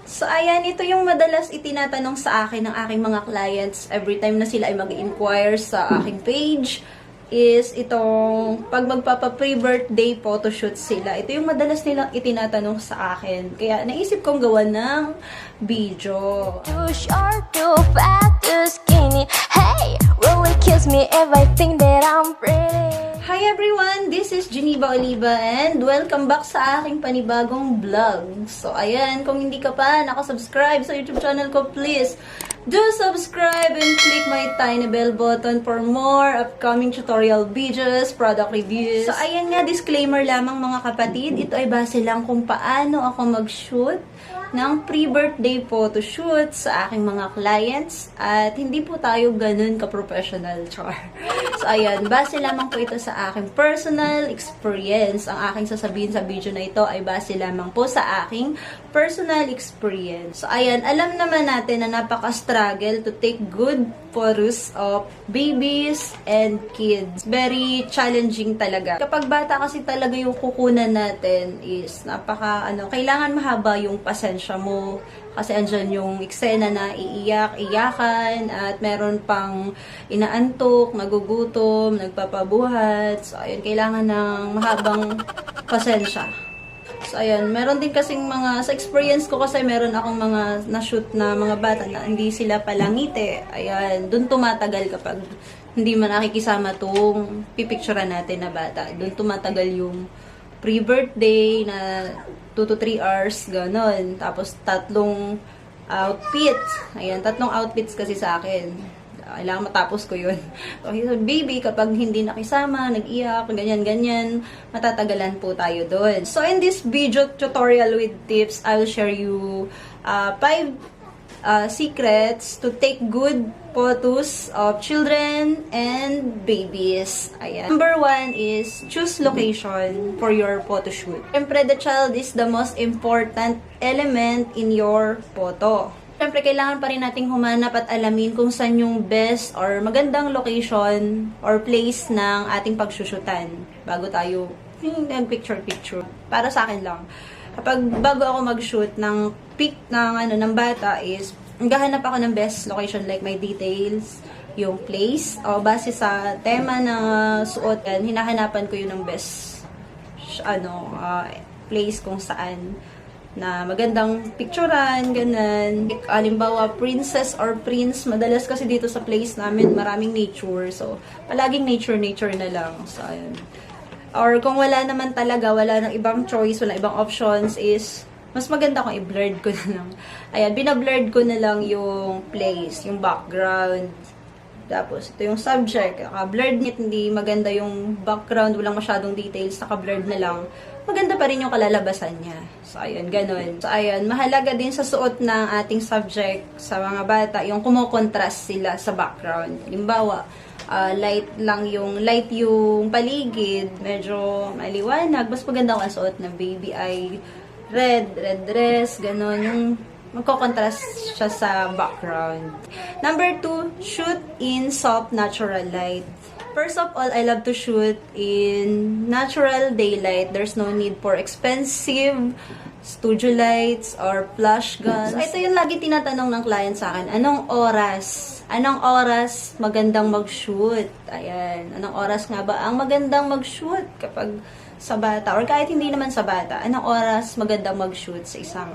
So, ayan, ito yung madalas itinatanong sa akin ng aking mga clients every time na sila ay mag-inquire sa aking page is itong pag magpapa-pre-birthday photoshoot sila. Ito yung madalas nilang itinatanong sa akin. Kaya naisip kong gawa ng video. Too short, too fat, too skinny. Hey, will it kiss me if I think that I'm pretty? Hi everyone! This is Geneva Oliva and welcome back sa aking panibagong vlog. So ayan, kung hindi ka pa nakasubscribe sa YouTube channel ko, please do subscribe and click my tiny bell button for more upcoming tutorial videos, product reviews. So ayan nga, disclaimer lamang mga kapatid, ito ay base lang kung paano ako mag-shoot ng pre-birthday photoshoot sa aking mga clients at hindi po tayo ganun ka-professional, char. So, ayan, base lamang po ito sa aking personal experience. Ang aking sasabihin sa video na ito ay base lamang po sa aking personal experience. So, ayan, alam naman natin na napaka-struggle to take good photos of babies and kids. Very challenging talaga. Kapag bata kasi talaga yung kukunan natin is kailangan mahaba yung pasensya mo. Kasi andyan yung eksena na iiyak-iyakan at meron pang inaantok, nagugutom, nagpapabuhat. So, ayun, kailangan ng mahabang pasensya. So, ayun, meron din kasing sa experience ko kasi meron akong mga na-shoot na mga bata na hindi sila palangiti. Ayan, dun tumatagal kapag hindi man nakikisama tong pipicturean natin na bata. Dun tumatagal yung pre-birthday na 2 to 3 hours, ganon. Tapos, 3 outfits. Ayan, 3 outfits kasi sa akin. Kailangan matapos ko yun. Okay, so baby, kapag hindi nakisama, nag-iyak, ganyan-ganyan, matatagalan po tayo doon. So, in this video tutorial with tips, I will share you 5 secrets to take good photos of children and babies. Ayan. Number 1 is choose location for your photo shoot. Siyempre, the child is the most important element in your photo. Siyempre, kailangan pa rin nating humanap at alamin kung saan yung best or magandang location or place ng ating pagsusutan bago tayo picture-picture. Para sa akin lang. Kapag bago ako mag-shoot ng pic ng bata is naghahanap ako ng best location like my details, yung place, o base sa tema na suot, hinahanapan ko yun ng best place kung saan na magandang picturean, ganun. Halimbawa, princess or prince, madalas kasi dito sa place namin, maraming nature. So, palaging nature na lang. So, ayun. Or kung wala naman talaga, wala nang ibang choice, wala ibang options is, mas maganda kung i-blurred ko na lang. Ayan, binablurred ko na lang yung place, yung background. Tapos, ito yung subject. Naka-blurred nit, hindi maganda yung background, walang masyadong details, naka-blurred na lang. Maganda pa rin yung kalalabasan niya. So, ayun, ganun. So, ayun, mahalaga din sa suot ng ating subject sa mga bata, yung kumokontrast sila sa background. Halimbawa, light yung paligid, medyo maliwanag. Mas maganda kung suot ng baby ay red dress, gano'n, yung magkokontrast siya sa background. Number 2, shoot in soft natural light. First of all, I love to shoot in natural daylight. There's no need for expensive studio lights or flash guns. So, ito yung lagi tinatanong ng client sa akin, anong oras magandang mag-shoot? Ayan, anong oras nga ba ang magandang mag-shoot kapag sa bata, or kahit hindi naman sa bata, anong oras magandang mag-shoot sa isang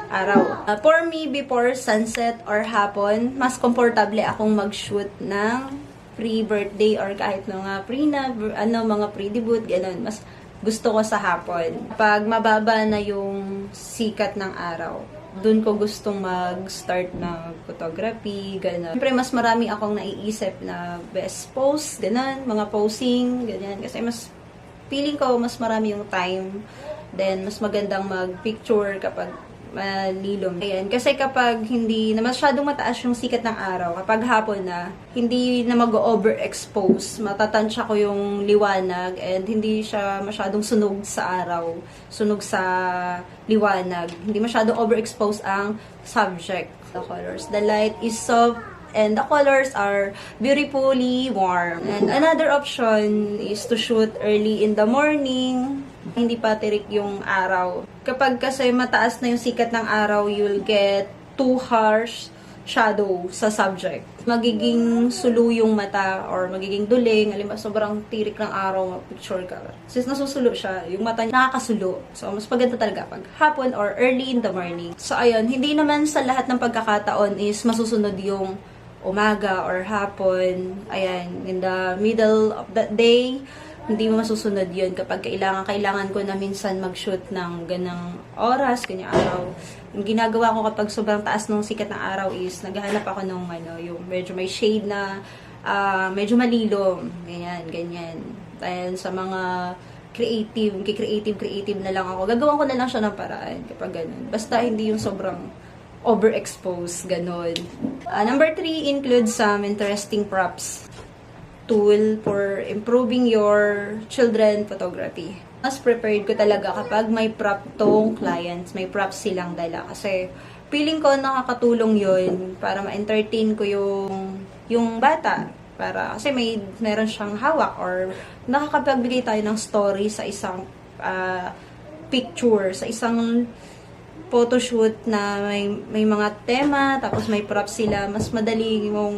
araw? For me, before sunset or hapon, mas komportable akong mag-shoot ng pre-birthday or kahit mga mga pre-debut, ganun. Mas gusto ko sa hapon. Pag mababa na yung sikat ng araw, dun ko gustong mag-start ng photography, gano'n. Siyempre, mas marami akong naiisip na best pose, gano'n, mga posing, ganyan. Kasi feeling ko, mas marami yung time. Then, mas magandang mag-picture kapag malilom. Ayan. Kasi kapag hindi na masyadong mataas yung sikat ng araw, kapag hapon na, hindi na mag-overexpose. Matatansya ko yung liwanag and hindi siya masyadong sunog sa araw. Sunog sa liwanag. Hindi masyadong overexpose ang subject. The colors. The light is soft and the colors are beautifully warm. And another option is to shoot early in the morning. Hindi pa tirik yung araw. Kapag kasi mataas na yung sikat ng araw, you'll get too harsh shadow sa subject. Magiging sulu yung mata or magiging duling. Halimbawa, sobrang tirik ng araw, picture ka. Since nasusulo siya, yung mata nakakasulo. So, mas maganda talaga pag hapon or early in the morning. So, ayun, hindi naman sa lahat ng pagkakataon is masusunod yung umaga or hapon. Ayan, in the middle of the day, hindi mo masusunod yun kapag kailangan ko na minsan mag-shoot ng ganang oras, ganyang araw. Yung ginagawa ko kapag sobrang taas ng sikat ng araw is naghahanap ako ng yung medyo may shade na medyo malilom. Ganyan. Dahil sa mga creative na lang ako. Gagawan ko na lang siya ng paraan kapag ganun. Basta hindi yung sobrang overexposed, ganun. Number 3 includes some interesting props tool for improving your children photography. Mas prepared ko talaga kapag may prop tong clients, may props silang dala. Kasi feeling ko nakakatulong yun para ma-entertain ko yung bata. Kasi meron siyang hawak or nakakapagbigay tayo ng story sa isang picture, sa isang photoshoot na may mga tema, tapos may props sila, mas madali mong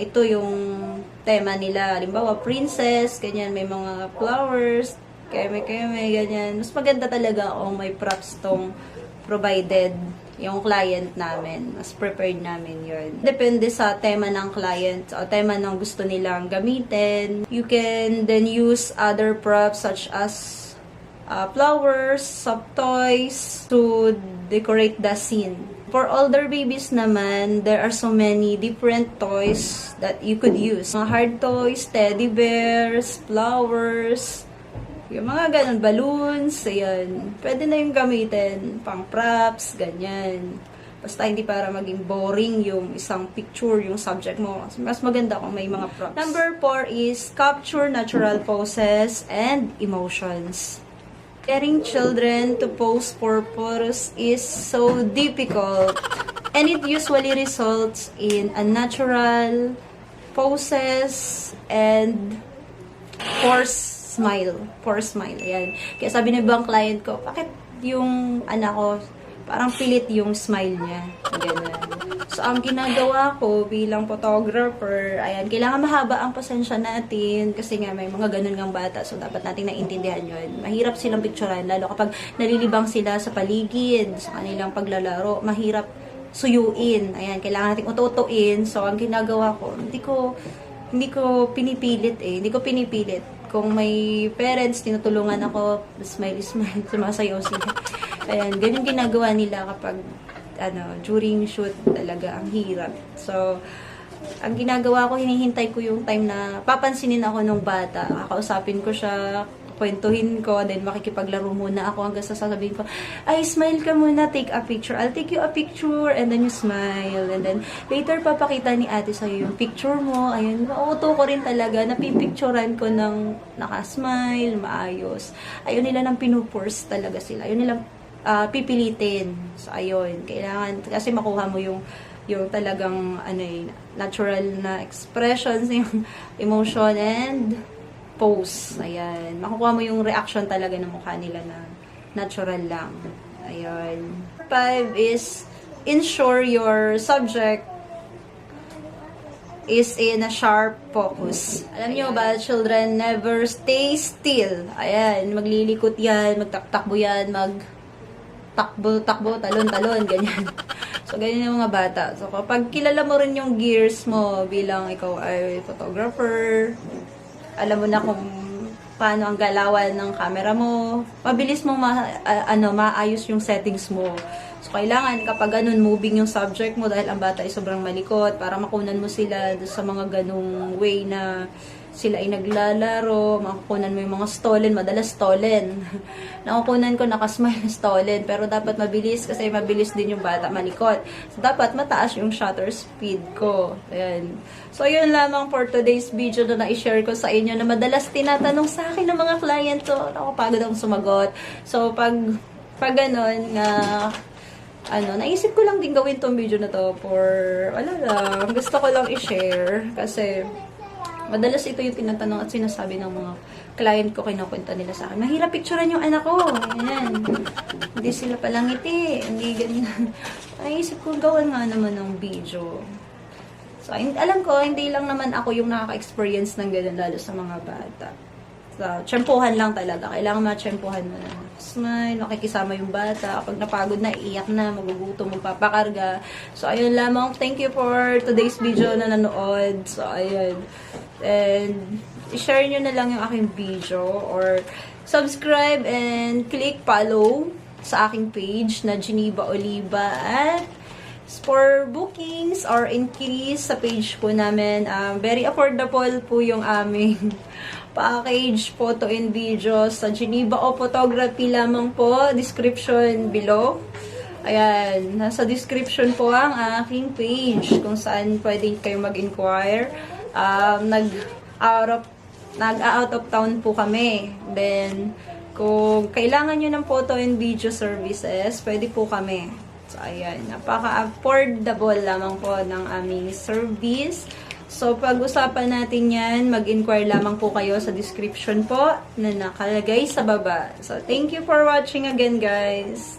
ito yung tema nila. Halimbawa, princess, ganyan, may mga flowers, keme, ganyan. Mas maganda talaga kung may props tong provided yung client namin. Mas prepared namin yun. Depende sa tema ng client o tema ng gusto nilang gamitin. You can then use other props such as flowers, soft toys to decorate the scene. For older babies naman, there are so many different toys that you could use. Mga hard toys, teddy bears, flowers, yung mga ganun, balloons, ayan. Pwede na yung gamitin, pang props, ganyan. Basta hindi para maging boring yung isang picture, yung subject mo. Mas maganda kung may mga props. Number 4 is capture natural poses and emotions. Getting children to pose for photos is so difficult, and it usually results in unnatural poses and forced smile. Ayan. Kaya sabi ng ibang client ko, bakit yung anak ko, parang pilit yung smile niya. Ganun. So, ang ginagawa ko bilang photographer, ayan, kailangan mahaba ang pasensya natin kasi nga may mga ganun ngang bata. So, dapat nating naintindihan yun. Mahirap silang picturean, lalo kapag nalilibang sila sa paligid, sa kanilang paglalaro. Mahirap suyuin. Ayan, kailangan nating ututuin. So, ang ginagawa ko, hindi ko pinipilit. Kung may parents, tinutulungan ako, smile, sumasayaw sila. Ayan, ganyan ginagawa nila kapag during shoot talaga, ang hirap. So, ang ginagawa ko, hinihintay ko yung time na papansinin ako ng bata. Kakausapin ko siya, kwentuhin ko, then makikipaglaro muna ako hanggang sasabihin ko, ay, smile ka muna, take a picture. I'll take you a picture, and then you smile. And then, later, papakita ni ate sa'yo yung picture mo. Ayun, auto ko rin talaga, napipicturean ko ng nakasmile, maayos. Ayun nila nang pinupurse talaga sila. Ayun nilang pipilitin. So, ayun. Kailangan, kasi makuha mo yung talagang, natural na expressions, yung emotion and pose. Ayan. Makukuha mo yung reaction talaga ng mukha nila na natural lang. Ayan. 5 is, ensure your subject is in a sharp focus. Alam niyo ba, children never stay still. Ayan. Maglilikot yan, magtakbo yan, takbo, talon, ganyan. So, ganyan yung mga bata. So, kapag kilala mo rin yung gears mo bilang ikaw ay photographer, alam mo na kung paano ang galawan ng camera mo, mabilis mong maayos yung settings mo. So, kailangan kapag ganun, moving yung subject mo dahil ang bata ay sobrang malikot para makunan mo sila sa mga ganung way na sila ay naglalaro, makukunan mo yung mga stolen, madalas stolen. Nakukunan ko nakasmile stolen, pero dapat mabilis kasi mabilis din yung bata, malikot. So, dapat mataas yung shutter speed ko. Ayan. So, yun lamang for today's video na na-share ko sa inyo na madalas tinatanong sa akin ng mga client to. Nakapagod akong sumagot. So, pag ganun, naisip ko lang din gawin tong video na to for, lang, gusto ko lang i-share kasi madalas ito yung tinatanong at sinasabi ng mga client ko, kinukwento nila sa akin, mahirap picturean yung anak ko. Ayan. Hindi sila palangiti. Hindi ganyan. Naisip ko, gawan nga naman ng video. So, alam ko, hindi lang naman ako yung nakaka-experience ng ganyan, lalo sa mga bata. So, tsempuhan lang talaga. Kailangan matsempuhan mo na. Smile, nakikisama yung bata. Kapag napagod na, iiyak na, magugutom, magpapakarga. So, ayun lamang. Thank you for today's video na nanood. So, ayun. And, i-share nyo na lang yung aking video or subscribe and click follow sa aking page na Geneva Oliva at for bookings or increase sa page po namin. Very affordable po yung aming package, photo and video sa Geneva o photography lamang po. Description below. Ayan, nasa description po ang aking page kung saan pwede kayo mag-inquire. Nag-out of town po kami. Then, kung kailangan nyo ng photo and video services, pwede po kami. So, ayan. Napaka-affordable lamang po ng aming service. So, pag-usapan natin yan, mag-inquire lamang po kayo sa description po na nakalagay sa baba. So, thank you for watching again, guys.